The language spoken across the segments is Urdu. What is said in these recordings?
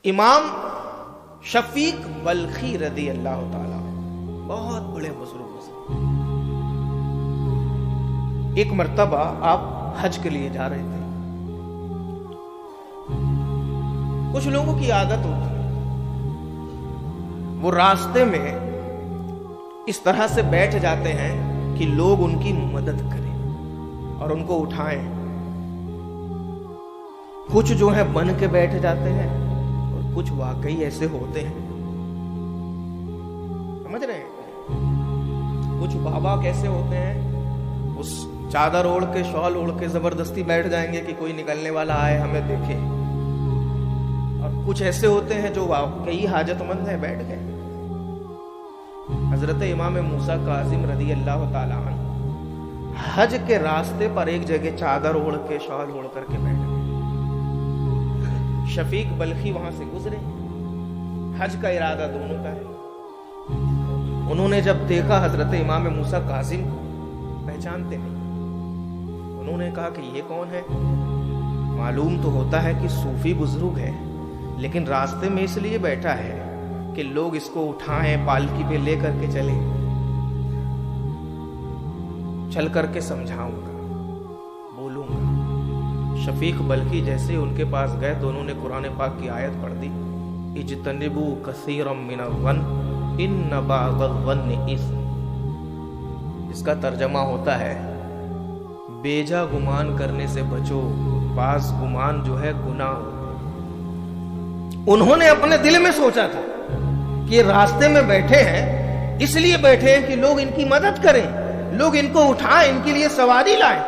امام شفیق بلخی رضی اللہ تعالیٰ بہت بڑے بزرگ سے، ایک مرتبہ آپ حج کے لیے جا رہے تھے. کچھ لوگوں کی عادت ہوتی ہے وہ راستے میں اس طرح سے بیٹھ جاتے ہیں کہ لوگ ان کی مدد کریں اور ان کو اٹھائیں. کچھ جو ہے بن کے بیٹھ جاتے ہیں اور کچھ واقعی ایسے ہوتے ہیں، سمجھ رہے ہیں؟ کچھ بابا کیسے ہوتے ہیں، اس چادر اوڑھ کے شال اوڑھ کے زبردستی بیٹھ جائیں گے کہ کوئی نکلنے والا آئے ہمیں دیکھے، اور کچھ ایسے ہوتے ہیں جو واقعی حاجت مند ہیں بیٹھ گئے. حضرت امام موسیٰ کاظم رضی اللہ تعالیٰ عنہ حج کے راستے پر ایک جگہ چادر اوڑھ کے شال اوڑھ کر کے بیٹھ گئے. شفیق بلخی وہاں سے گزرے، حج کا ارادہ دونوں کا ہے. انہوں نے جب دیکھا حضرت امام موسیٰ کاظم کو، پہچانتے نہیں، انہوں نے کہا کہ یہ کون ہے؟ معلوم تو ہوتا ہے کہ صوفی بزرگ ہے، لیکن راستے میں اس لیے بیٹھا ہے کہ لوگ اس کو اٹھائیں، پالکی پہ لے کر کے چلیں. چل کر کے سمجھاؤں گا، بولوں گا. شفیق بلخی جیسے ان کے پاس گئے تو انہوں نے قرآن پاک کی آیت پڑھ دی، اجتنبوا کثیرا من الظن ان بعض الظن اثم. اس کا ترجمہ ہوتا ہے بیجا گمان کرنے سے بچو، بعض گمان جو ہے گناہ ہوتا ہے. انہوں نے اپنے دل میں سوچا تھا کہ یہ راستے میں بیٹھے ہیں، اس لیے بیٹھے ہیں کہ لوگ ان کی مدد کریں، لوگ ان کو اٹھائیں، ان کے لیے سواری لائیں.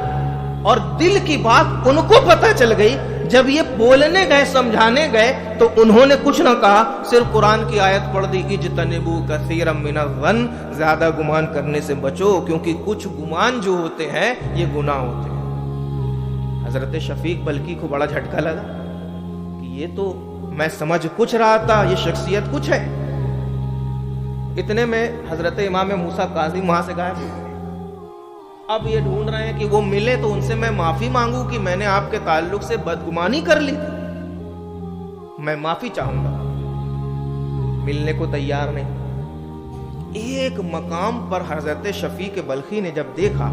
اور دل کی بات ان کو پتہ چل گئی. جب یہ بولنے گئے، سمجھانے گئے، تو انہوں نے کچھ نہ کہا، صرف قرآن کی آیت پڑھ دی، اجتنبوا کثیرا من الظن، زیادہ گمان کرنے سے بچو، کیونکہ کچھ گمان جو ہوتے ہیں یہ گناہ ہوتے ہیں. حضرت شفیق بلخی کو بڑا جھٹکا لگا کہ یہ تو میں سمجھ کچھ رہا تھا، یہ شخصیت کچھ ہے. اتنے میں حضرت امام موسیٰ کاظم وہاں سے غائب ہو گئے. اب یہ ڈھونڈ رہے ہیں کہ وہ ملے تو ان سے میں معافی مانگوں کہ میں نے آپ کے تعلق سے بدگمانی کر لی تھی، میں معافی چاہوں گا. ملنے کو تیار نہیں. ایک مقام پر حضرت شفیق بلخی نے جب دیکھا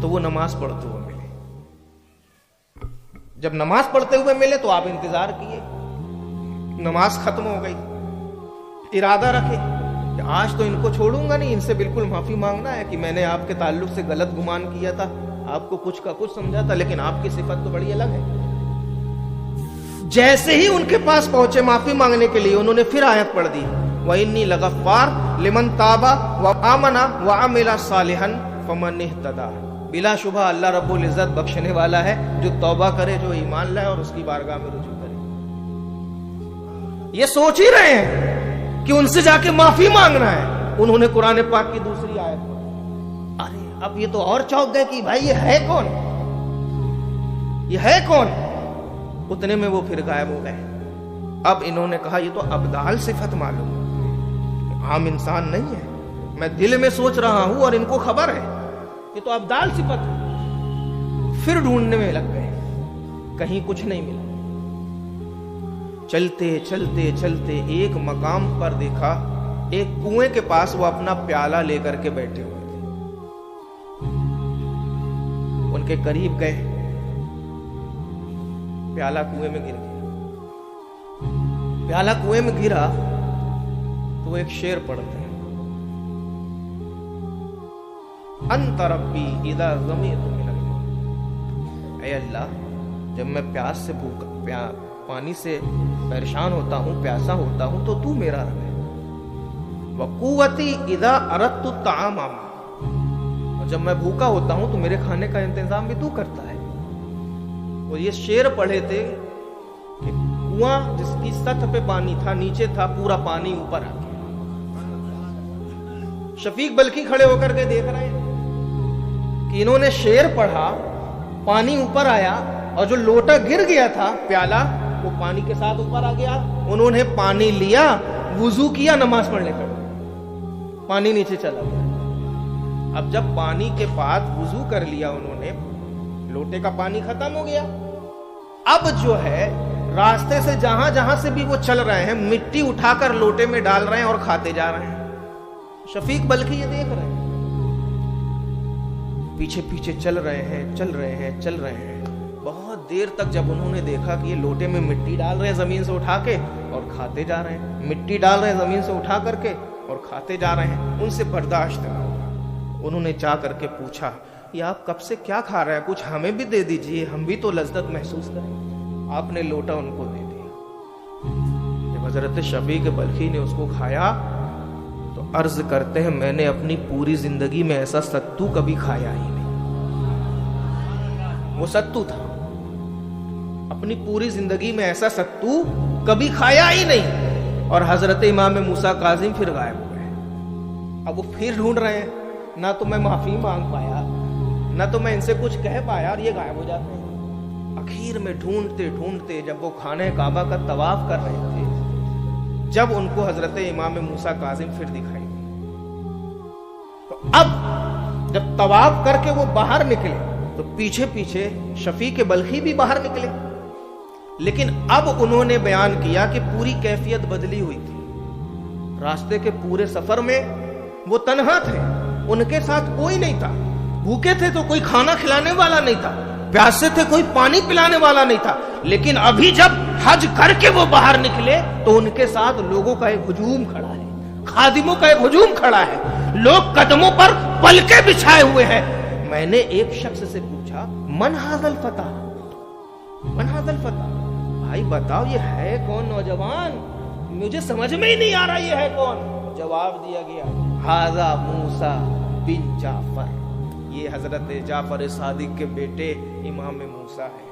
تو وہ نماز پڑھتے ہوئے ملے. جب نماز پڑھتے ہوئے ملے تو آپ انتظار کیے. نماز ختم ہو گئی، ارادہ رکھے کہ آج تو ان کو چھوڑوں گا نہیں، ان سے بالکل معافی مانگنا ہے کہ میں نے آپ کے تعلق سے غلط گمان کیا تھا، آپ کو کچھ کا کچھ سمجھا تھا، لیکن آپ کی صفت تو بڑی الگ ہے. جیسے ہی ان کے پاس پہنچے معافی مانگنے کے لیے، انہوں نے پھر آیت پڑھ دی، وَإِنِّي لَغَفَّارٌ لِمَن تَابَ وَآمَنَ وَعَمِلَ صَالِحًا فَمَنِ اهْتَدَىٰ. بلا شبہ اللہ رب العزت بخشنے والا ہے، جو توبہ کرے، جو ایمان لائے اور اس کی بارگاہ میں رجوع کرے. یہ سوچ ہی رہے ہیں کہ ان سے جا کے معافی مانگنا ہے. انہوں نے قرآن پاک کی دوسری آیت پڑھی. ارے اب یہ تو اور چونک گئے کہ بھائی یہ ہے کون، یہ ہے کون. اتنے میں وہ پھر غائب ہو گئے. اب انہوں نے کہا یہ تو ابدال صفت معلوم، عام انسان نہیں ہے. میں دل میں سوچ رہا ہوں اور ان کو خبر ہے، یہ تو ابدال صفت ہے. پھر ڈھونڈنے میں لگ گئے، کہیں کچھ نہیں ملا. چلتے چلتے چلتے ایک مقام پر دیکھا، ایک کنویں کے پاس وہ اپنا پیالہ لے کر کے بیٹھے ہوئے تھے. ان کے قریب گئے، پیالہ کنویں میں گر گیا. پیالہ کنویں میں گرا تو وہ ایک شعر پڑھتے ہیں، انت ربی اذا ظمئت من الماء. اے اللہ، جب میں پیاس سے بھوکا، پانی سے پریشان ہوتا ہوں، پیاسا ہوتا ہوں، تو تو میرا رب ہے. وقوتی اذا اردت الطعام، اور جب میں بھوکا ہوتا ہوں تو میرے کھانے کا انتظام بھی تو کرتا ہے. اور یہ شعر پڑھے تھے کہ کنواں جس کی سطح پہ پانی تھا، نیچے تھا پورا پانی، اوپر آ گیا. شفیق بلخی کھڑے ہو کر کے دیکھ رہے ہیں کہ انہوں نے شعر پڑھا، پانی اوپر آیا، اور جو لوٹا گر گیا تھا پیالہ وہ پانی کے ساتھ اوپر آ گیا. انہوں نے پانی لیا، وضو کیا، نماز پڑھنے کا پانی نیچے چلا گیا. اب جب پانی کے بعد وضو کر لیا انہوں نے، لوٹے کا پانی ختم ہو گیا. اب جو ہے راستے سے جہاں جہاں سے بھی وہ چل رہے ہیں مٹی اٹھا کر لوٹے میں ڈال رہے ہیں اور کھاتے جا رہے ہیں. شفیق بلخی یہ دیکھ رہے ہیں, پیچھے پیچھے چل رہے ہیں. بہت دیر تک جب انہوں نے دیکھا کہ یہ لوٹے میں مٹی ڈال رہے ہیں زمین سے اٹھا کے اور کھاتے جا رہے ہیں, مٹی ڈال رہے ہیں زمین سے اٹھا کر کے اور کھاتے جا رہے ہیں, ان سے برداشت نہ ہوا. انہوں نے جا کر کے پوچھا, یہ آپ کب سے کیا کھا رہے ہیں, کچھ ہمیں بھی دے دیجئے, ہم بھی تو لذت محسوس کریں. آپ نے لوٹا ان کو دے دیا. جب حضرت شفیق بلخی نے اس کو کھایا تو عرض کرتے ہیں, میں نے اپنی پوری زندگی میں ایسا ستو کبھی کھایا ہی نہیں. وہ ستو تھا, اپنی پوری زندگی میں ایسا ستو کبھی کھایا ہی نہیں. اور حضرت امام موسیٰ کاظم پھر غائب ہو گئے. اب وہ پھر ڈھونڈ رہے ہیں, نہ تو میں معافی مانگ پایا, نہ تو میں ان سے کچھ کہہ پایا, اور یہ غائب ہو جاتے ہیں. اخیر میں ڈھونڈتے ڈھونڈتے جب وہ خانہ کعبہ کا طواف کر رہے تھے, جب ان کو حضرت امام موسیٰ کاظم پھر دکھائی دی. تو اب جب طواف کر کے وہ باہر نکلے تو پیچھے پیچھے شفیق بلخی بھی باہر نکلے. لیکن اب انہوں نے بیان کیا کہ پوری کیفیت بدلی ہوئی تھی. راستے کے پورے سفر میں وہ تنہا تھے, ان کے ساتھ کوئی نہیں تھا. بھوکے تھے تو کوئی کھانا کھلانے والا نہیں تھا, پیاسے تھے کوئی پانی پلانے والا نہیں تھا. لیکن ابھی جب حج کر کے وہ باہر نکلے تو ان کے ساتھ لوگوں کا ایک ہجوم کھڑا ہے, خادموں کا ایک ہجوم کھڑا ہے. لوگ قدموں پر پلکیں بچھائے ہوئے ہیں. میں نے ایک شخص سے پوچھا, من ھذا الفتى, من ھذا الفتى, بھائی بتاؤ یہ ہے کون نوجوان, مجھے سمجھ میں ہی نہیں آ رہا یہ ہے کون. جواب دیا گیا, ھذا موسیٰ بن جعفر, یہ حضرت جعفر صادق کے بیٹے امام موسیٰ ہے.